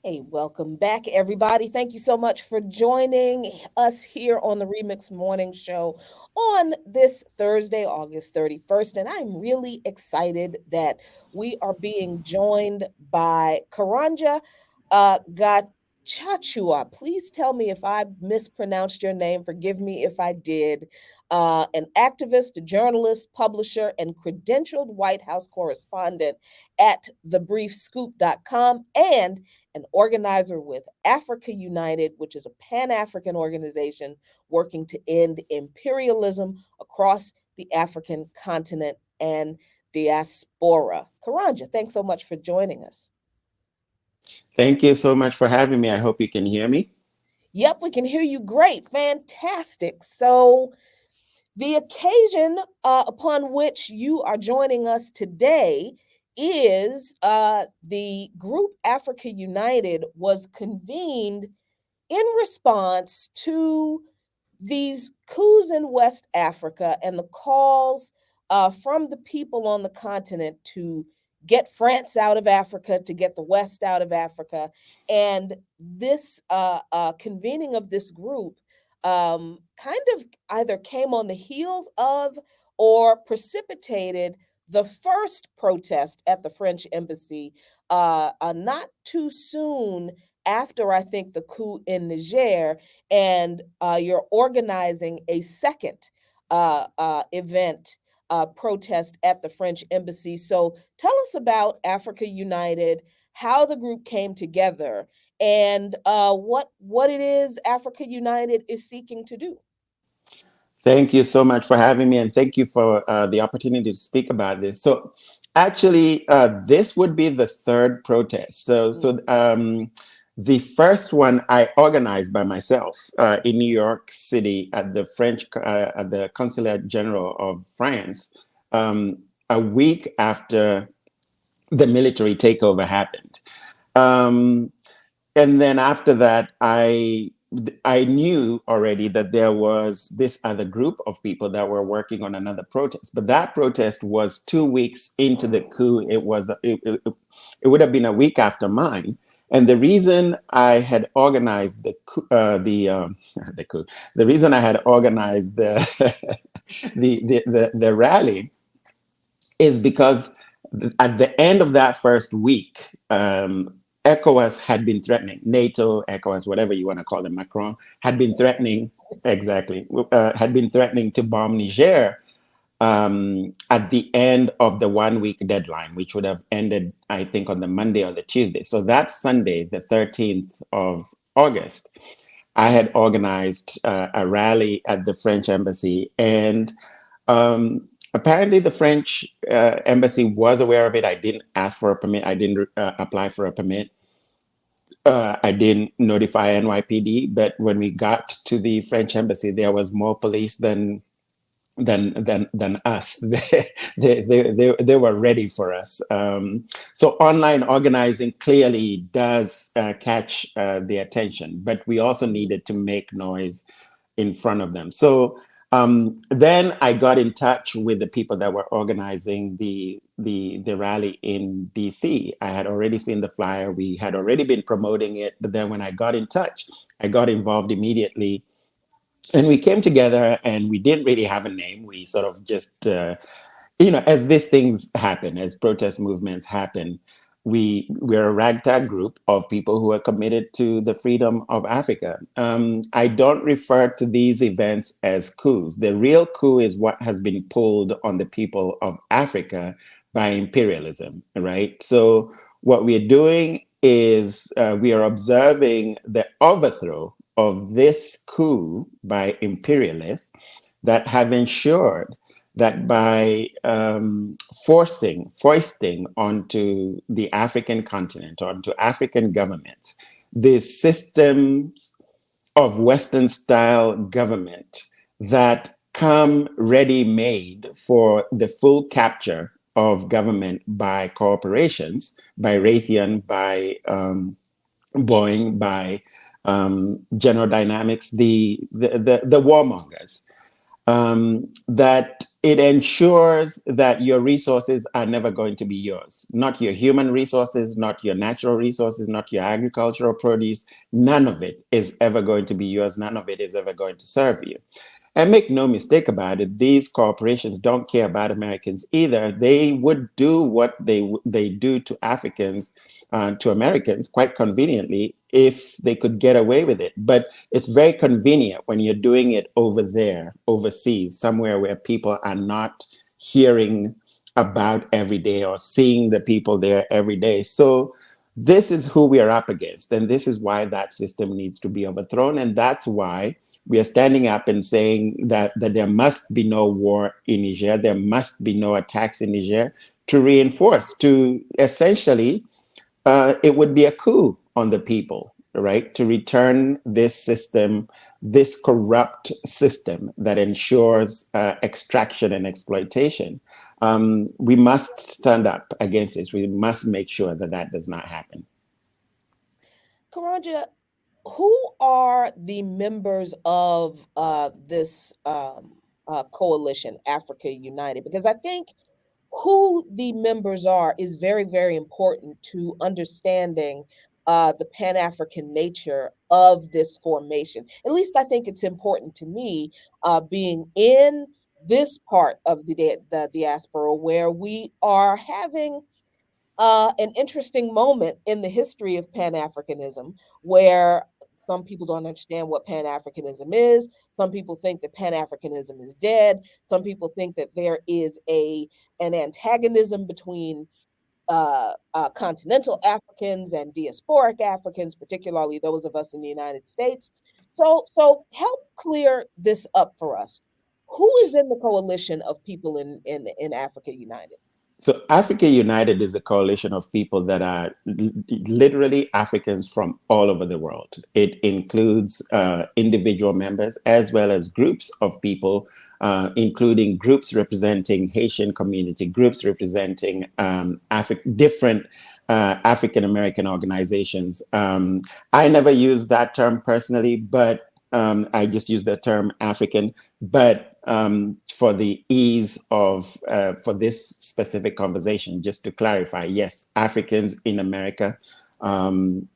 Hey, welcome back, everybody. Thank you so much for joining us here on the Remix Morning Show on this Thursday, August 31st. And I'm really excited that we are being joined by Karanja Gacuca. Please tell me if I mispronounced your name. Forgive me if I did. An activist, a journalist, publisher, and credentialed White House correspondent at thebriefscoop.com and an organizer with Africa United, which is a pan African organization working to end imperialism across the African continent and diaspora. Karanja, thanks so much for joining us. Thank you so much for having me. I hope you can hear me. Yep, we can hear you great. Fantastic. So, the occasion upon which you are joining us today is the group Africa United was convened in response to these coups in West Africa and the calls from the people on the continent to get France out of Africa, to get the West out of Africa. And this convening of this group kind of either came on the heels of or precipitated the first protest at the French embassy not too soon after, I think, the coup in Niger, and you're organizing a second event protest at the French embassy. So tell us about Africa United, how the group came together, and what it is Africa United is seeking to do. Thank you so much for having me, and thank you for the opportunity to speak about this. So, actually, this would be the third protest. The first one I organized by myself in New York City at the at the Consulate General of France, a week after the military takeover happened. Um, and then after that, I knew already that there was this other group of people that were working on another protest, but that protest was 2 weeks into the coup. It would have been a week after mine. And the reason I had organized the coup, the reason I had organized the rally is because at the end of that first week, ECOWAS had been threatening, NATO, ECOWAS, whatever you want to call them, Macron, had been threatening, exactly, had been threatening to bomb Niger at the end of the 1 week deadline, which would have ended, I think, on the Monday or the Tuesday. So that Sunday, the 13th of August, I had organized a rally at the French embassy, and apparently the French embassy was aware of it. I didn't ask for a permit. I didn't apply for a permit. I didn't notify NYPD, but when we got to the French embassy, there was more police than us. They were ready for us. So online organizing clearly does catch the attention, but we also needed to make noise in front of them. So then I got in touch with the people that were organizing the rally in DC. I had already seen the flyer. We had already been promoting it. But then when I got in touch, I got involved immediately. And we came together and we didn't really have a name. We sort of just, as these things happen, as protest movements happen, we're a ragtag group of people who are committed to the freedom of Africa. I don't refer to these events as coups. The real coup is what has been pulled on the people of Africa by imperialism, right? So what we're doing is we are observing the overthrow of this coup by imperialists that have ensured that by foisting onto the African continent, onto African governments, the systems of Western style government that come ready made for the full capture of government by corporations, by Raytheon, by Boeing, by General Dynamics, the warmongers, that it ensures that your resources are never going to be yours. Not your human resources, not your natural resources, not your agricultural produce. None of it is ever going to be yours. None of it is ever going to serve you. And make no mistake about it, these corporations don't care about Americans either. They would do what they do to Africans, to Americans, quite conveniently, if they could get away with it. But it's very convenient when you're doing it over there, overseas, somewhere where people are not hearing about every day or seeing the people there every day. So this is who we are up against, and this is why that system needs to be overthrown, and that's why we are standing up and saying that there must be no war in Niger, there must be no attacks in Niger, to reinforce, to essentially, it would be a coup on the people, right? To return this system, this corrupt system that ensures extraction and exploitation. We must stand up against this. We must make sure that that does not happen. Karanja, who are the members of this coalition, Africa United? Because I think who the members are is very, very important to understanding the Pan-African nature of this formation. At least I think it's important to me, being in this part of the diaspora where we are having an interesting moment in the history of Pan Africanism where some people don't understand what Pan Africanism is. Some people think that Pan Africanism is dead. Some people think that there is an antagonism between continental Africans and diasporic Africans, particularly those of us in the United States. So help clear this up for us. Who is in the coalition of people in Africa United? So Africa United is a coalition of people that are literally Africans from all over the world. It includes individual members as well as groups of people, including groups representing Haitian community, groups representing different African American organizations. I never use that term personally, but I just use the term African. But for the ease of for this specific conversation, just to clarify, yes, Africans in America, and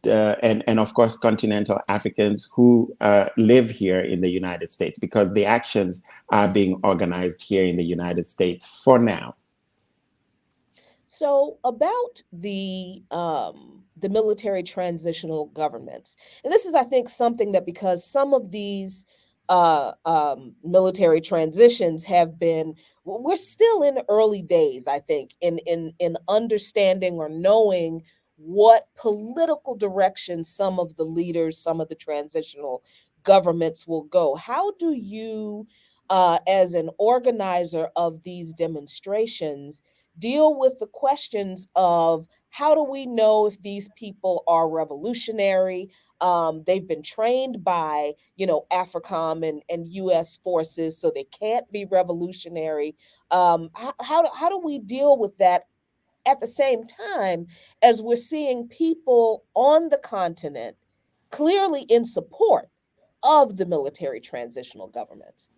of course continental Africans who live here in the United States, because the actions are being organized here in the United States for now. So about the military transitional governments, and this is, I think, something that because some of these military transitions have been, we're still in early days, I think, in understanding or knowing what political direction some of the leaders, some of the transitional governments will go. How do you, as an organizer of these demonstrations, deal with the questions of how do we know if these people are revolutionary? They've been trained by, AFRICOM and U.S. forces, so they can't be revolutionary. How do we deal with that at the same time as we're seeing people on the continent clearly in support of the military transitional governments?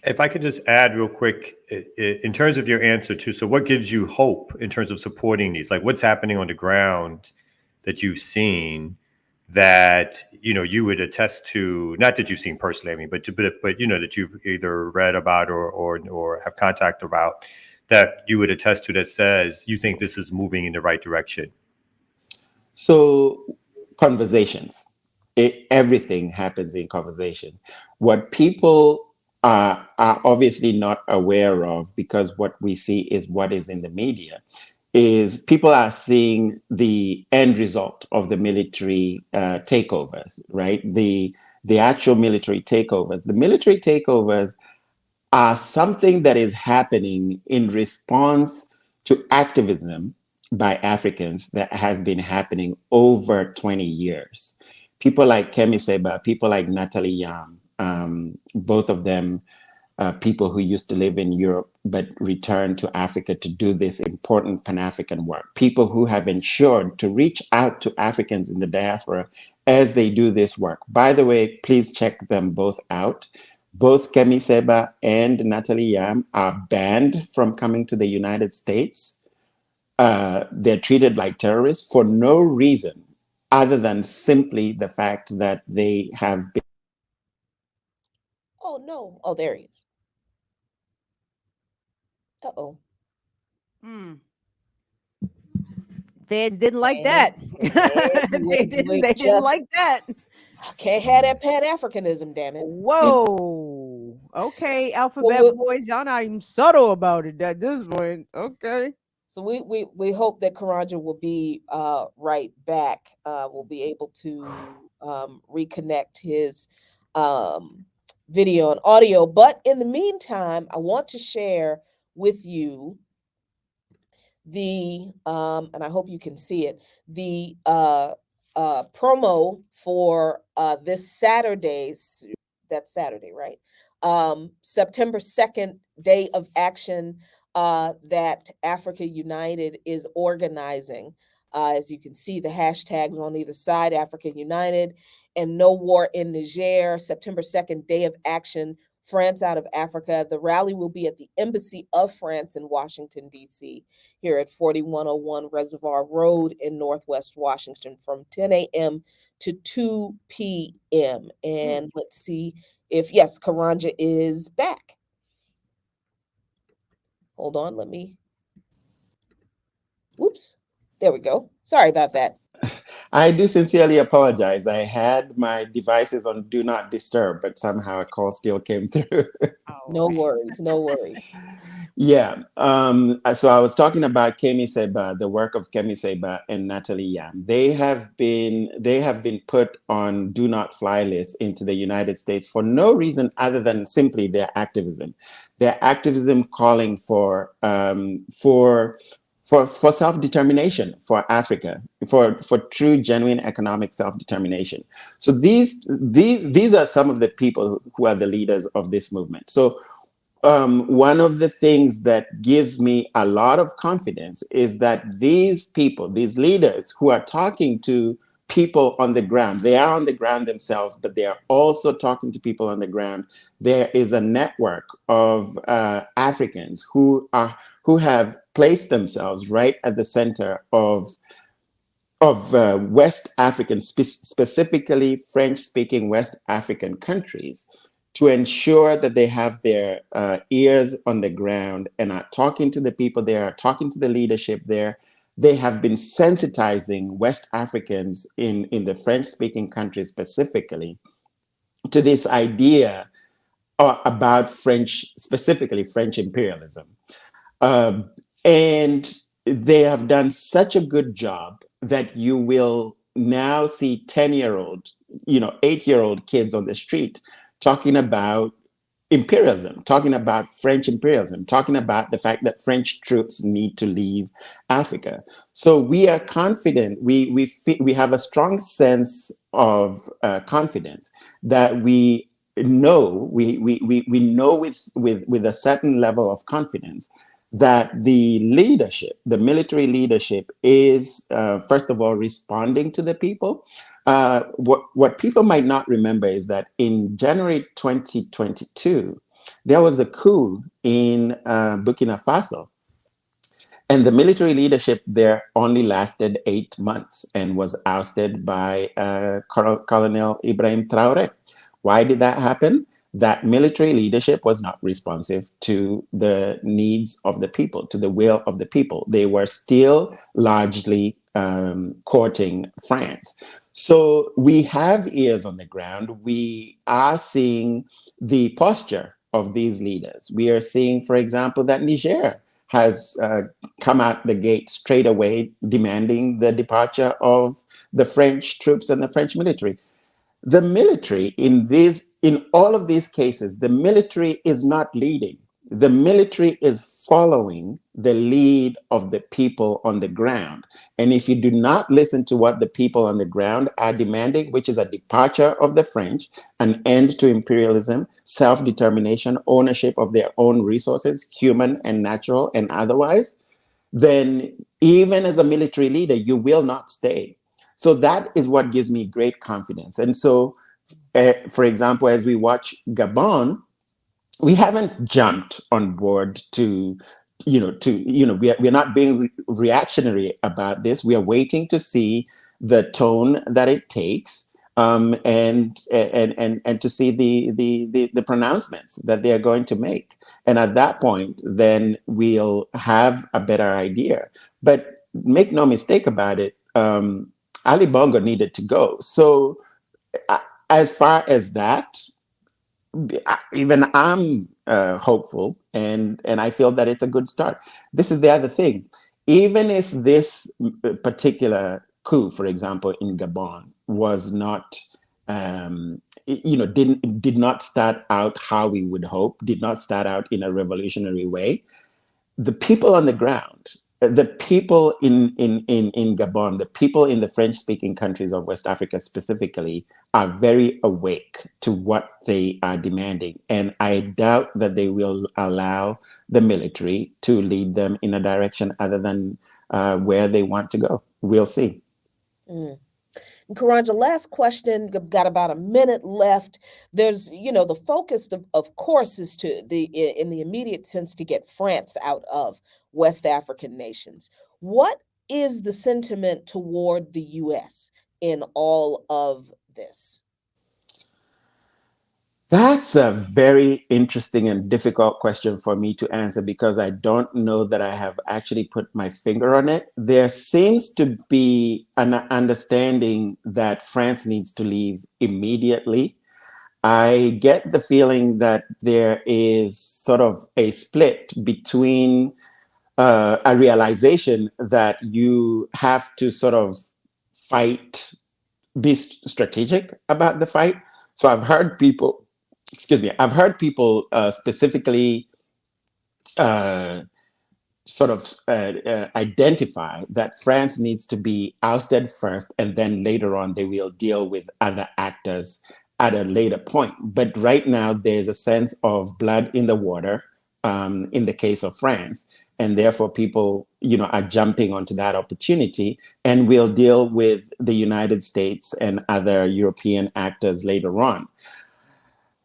If I could just add real quick, in terms of your answer too, so what gives you hope in terms of supporting these? Like what's happening on the ground that you've seen that, you would attest to, not that you've seen personally, I mean, but that you've either read about or have contact about, that you would attest to, that says you think this is moving in the right direction? So conversations, everything happens in conversation. What people are obviously not aware of, because what we see is what is in the media, is people are seeing the end result of the military takeovers, right? The actual military takeovers. The military takeovers are something that is happening in response to activism by Africans that has been happening over 20 years. People like Kemi Seba, people like Natalie Yam, both of them people who used to live in Europe but returned to Africa to do this important Pan-African work. People who have ensured to reach out to Africans in the diaspora as they do this work. By the way, please check them both out. Both Kemi Seba and Natalie Yam are banned from coming to the United States. They're treated like terrorists for no reason other than simply the fact that they have been. Oh no. Oh, there he is. Uh-oh. Hmm. Feds didn't like And, that. and They didn't just like that. can't have that pan-Africanism, damn it. Whoa. Okay, alphabet Well, boys, y'all not even subtle about it at this point. Okay. so we hope that Karanja will be right back. We'll be able to reconnect his video and audio. But in the meantime, I want to share with you the and I hope you can see it, the promo for this Saturday's, that's Saturday, right? September 2nd, Day of Action that Africa United is organizing. As you can see, the hashtags on either side, Africa United and No War in Niger, September 2nd, Day of Action, France out of Africa. The rally will be at the Embassy of France in Washington, D.C., here at 4101 Reservoir Road in Northwest Washington from 10 a.m. to 2 p.m. And let's see if, yes, Karanja is back. Hold on, let me. Whoops. There we go. Sorry about that. I do sincerely apologize. I had my devices on Do Not Disturb, but somehow a call still came through. No worries, no worries. Yeah. So I was talking about Kemi Seba, the work of Kemi Seba and Natalie Yam. They have been put on do not fly lists into the United States for no reason other than simply their activism. Their activism calling for self-determination for Africa, for true, genuine economic self-determination. So these are some of the people who are the leaders of this movement. So one of the things that gives me a lot of confidence is that these people, these leaders who are talking to people on the ground, they are on the ground themselves, but they are also talking to people on the ground. There is a network of Africans who have placed themselves right at the center of West African, specifically French-speaking West African countries, to ensure that they have their ears on the ground and are talking to the people there, talking to the leadership there. They have been sensitizing West Africans in the French-speaking countries specifically to this idea about specifically French imperialism. And they have done such a good job that you will now see 10-year-old, 8-year-old kids on the street talking about imperialism, talking about French imperialism, talking about the fact that French troops need to leave Africa. So we are confident, we have a strong sense of confidence that we know with a certain level of confidence that the leadership, the military leadership, is first of all responding to the people. What people might not remember is that in January 2022, there was a coup in Burkina Faso. And the military leadership there only lasted 8 months and was ousted by Colonel Ibrahim Traoré. Why did that happen? That military leadership was not responsive to the needs of the people, to the will of the people. They were still largely courting France. So we have ears on the ground. We are seeing the posture of these leaders. We are seeing, for example, that Niger has come out the gate straight away demanding the departure of the French troops and the French military. The military in all of these cases, the military is not leading. The military is following the lead of the people on the ground. And if you do not listen to what the people on the ground are demanding, which is a departure of the French, an end to imperialism, self-determination, ownership of their own resources, human and natural and otherwise, then even as a military leader, you will not stay. So that is what gives me great confidence. And so, for example, as we watch Gabon, we haven't jumped on board to, we're not being reactionary about this. We are waiting to see the tone that it takes, and to see the pronouncements that they are going to make. And at that point, then we'll have a better idea. But make no mistake about it, Ali Bongo needed to go. So as far as that, even I'm hopeful, and I feel that it's a good start. This is the other thing. Even if this particular coup, for example, in Gabon, was not, did not start out how we would hope, did not start out in a revolutionary way, the people on the ground, the people in Gabon, the people in the French-speaking countries of West Africa specifically, are very awake to what they are demanding. And I doubt that they will allow the military to lead them in a direction other than where they want to go. We'll see. Mm. Karanja, last question. Got about a minute left. There's, the focus, of course, is in the immediate sense, to get France out of West African nations. What is the sentiment toward the U.S. in all of this? That's a very interesting and difficult question for me to answer, because I don't know that I have actually put my finger on it. There seems to be an understanding that France needs to leave immediately. I get the feeling that there is sort of a split between a realization that you have to sort of be strategic about the fight. So I've heard people specifically identify that France needs to be ousted first, and then later on they will deal with other actors at a later point. But right now there's a sense of blood in the water in the case of France, and therefore people are jumping onto that opportunity, and we'll deal with the United States and other European actors later on.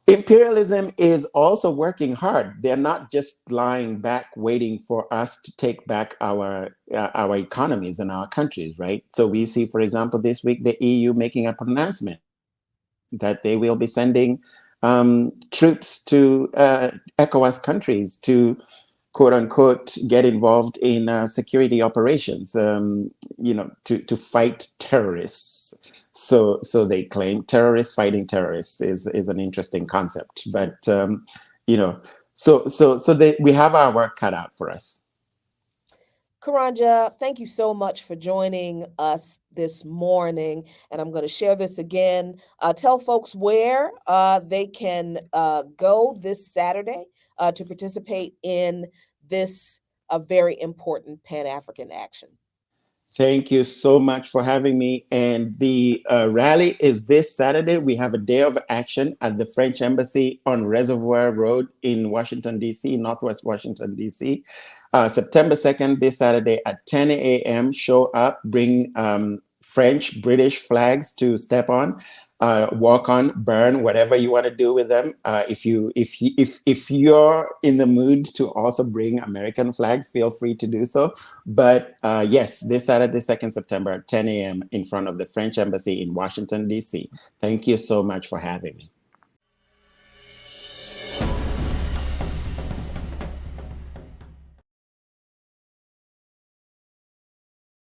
Imperialism is also working hard. They're not just lying back waiting for us to take back our economies and our countries, right? So we see, for example, this week, the EU making a pronouncement that they will be sending troops to ECOWAS countries to, quote unquote, get involved in security operations, to fight terrorists. So they claim terrorists fighting terrorists is an interesting concept, but we have our work cut out for us. Karanja, thank you so much for joining us this morning. And I'm going to share this again. Tell folks where they can go this Saturday to participate in this very important Pan-African action. Thank you so much for having me. And the rally is this Saturday. We have a day of action at the French Embassy on Reservoir Road in Washington, D.C., Northwest Washington, D.C. September 2nd, this Saturday at 10 a.m. Show up, bring French, British flags to step on, walk on, burn, whatever you want to do with them. If you're in the mood to also bring American flags, feel free to do so. But yes, this Saturday, 2nd September at 10 a.m. in front of the French Embassy in Washington, D.C. Thank you so much for having me.